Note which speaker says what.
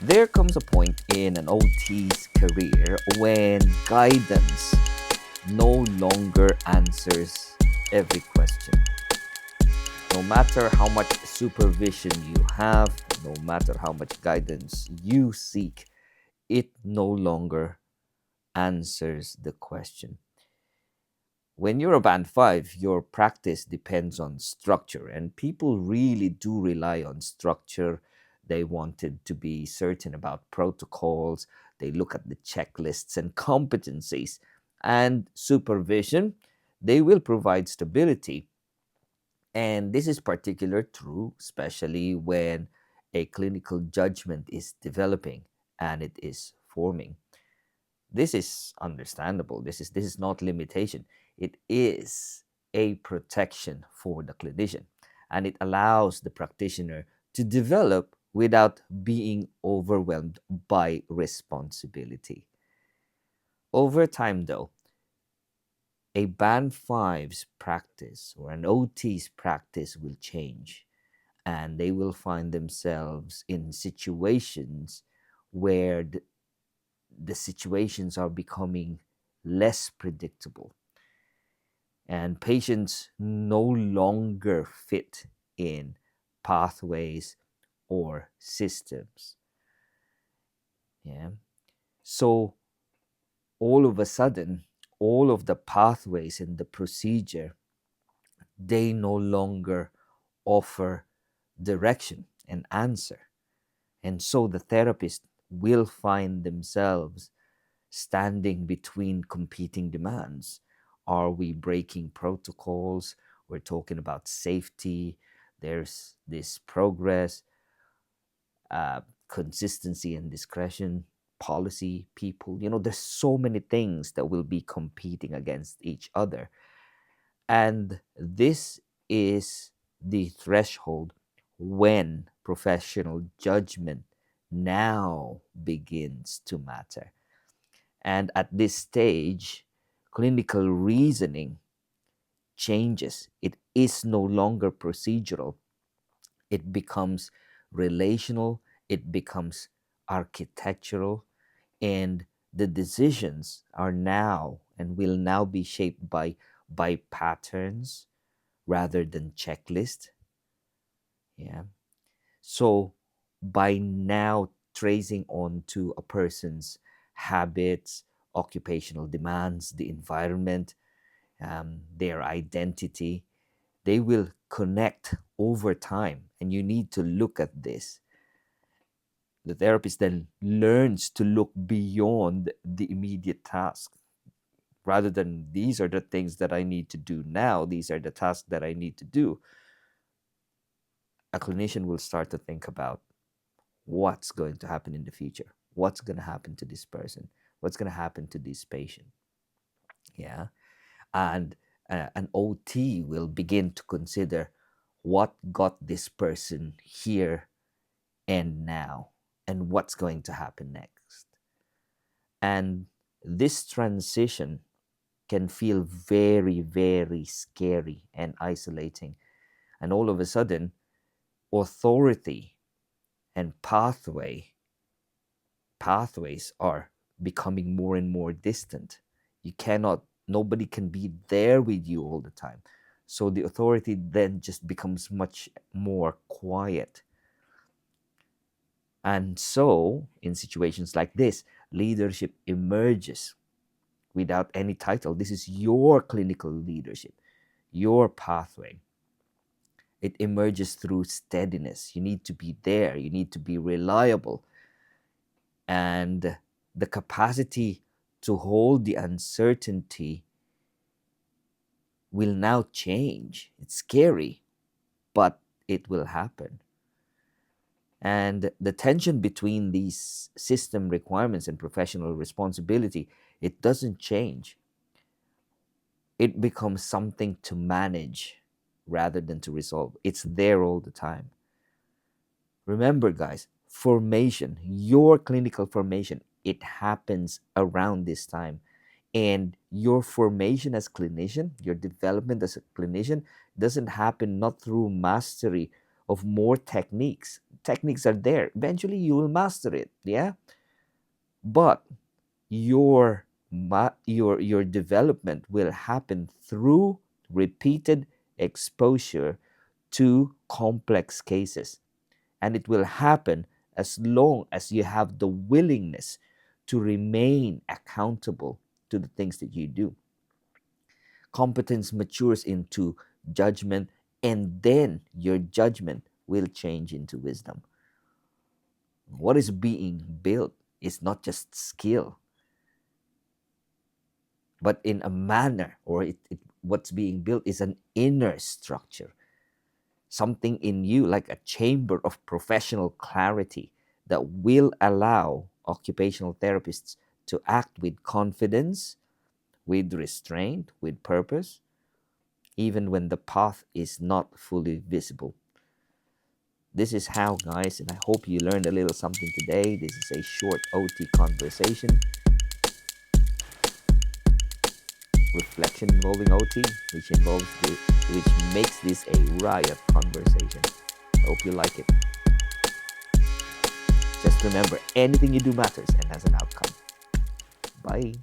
Speaker 1: There comes a point in an OT's career when guidance no longer answers every question. No matter how much supervision you have, no matter how much guidance you seek, it no longer answers the question. When you're a band 5, your practice depends on structure, and people really do rely on structure. They wanted to be certain about protocols, they look at the checklists and competencies, and supervision. They will provide stability. And this is particular true, especially when a clinical judgment is developing and it is forming. This is understandable. This is not limitation. It is a protection for the clinician, and it allows the practitioner to develop without being overwhelmed by responsibility. Over time, though, a band five's practice or an OT's practice will change, and they will find themselves in situations where the situations are becoming less predictable, and patients no longer fit in pathways or systems. Yeah. So all of a sudden, all of the pathways in the procedure, they no longer offer direction and answer. And so the therapist will find themselves standing between competing demands. Are we breaking protocols? We're talking about safety. There's this progress, uh, consistency and discretion, policy, people. There's so many things that will be competing against each other. And this is the threshold when professional judgment now begins to matter. And at this stage, clinical reasoning changes. It is no longer procedural, it becomes relational, it becomes architectural, and the decisions are now and will now be shaped by patterns rather than checklist. Yeah. So by now tracing on to a person's habits, occupational demands, the environment, their identity, they will connect over time. And you need to look at this. The therapist then learns to look beyond the immediate task rather than these are the things that I need to do now, these are the tasks that I need to do. A clinician will start to think about what's going to happen in the future, what's going to happen to this person, what's going to happen to this patient. Yeah. And an OT will begin to consider what got this person here and now, and what's going to happen next. And this transition can feel very, very scary and isolating. And all of a sudden, authority and pathways are becoming more and more distant. Nobody can be there with you all the time. So the authority then just becomes much more quiet. And so, in situations like this, leadership emerges without any title. This is your clinical leadership, your pathway. It emerges through steadiness. You need to be there, you need to be reliable, and the capacity to hold the uncertainty will now change. It's scary, but it will happen. And the tension between these system requirements and professional responsibility, it doesn't change. It becomes something to manage rather than to resolve. It's there all the time. Remember, guys, formation, your clinical formation, it happens around this time. And your formation as clinician, your development as a clinician doesn't happen not through mastery of more techniques. techniques are there. Eventually, you will master it. Yeah, but your development will happen through repeated exposure to complex cases, and it will happen as long as you have the willingness to remain accountable to the things that you do. Competence matures into judgment, and then your judgment will change into wisdom. What is being built is not just skill, but in a manner, or what's being built is an inner structure, something in you like a chamber of professional clarity that will allow occupational therapists to act with confidence, with restraint, with purpose, even when the path is not fully visible. This is how, guys, and I hope you learned a little something today. This is a short OT conversation, reflection involving OT, which makes this a riot conversation. I hope you like it. Just remember, anything you do matters and has an outcome. Bye.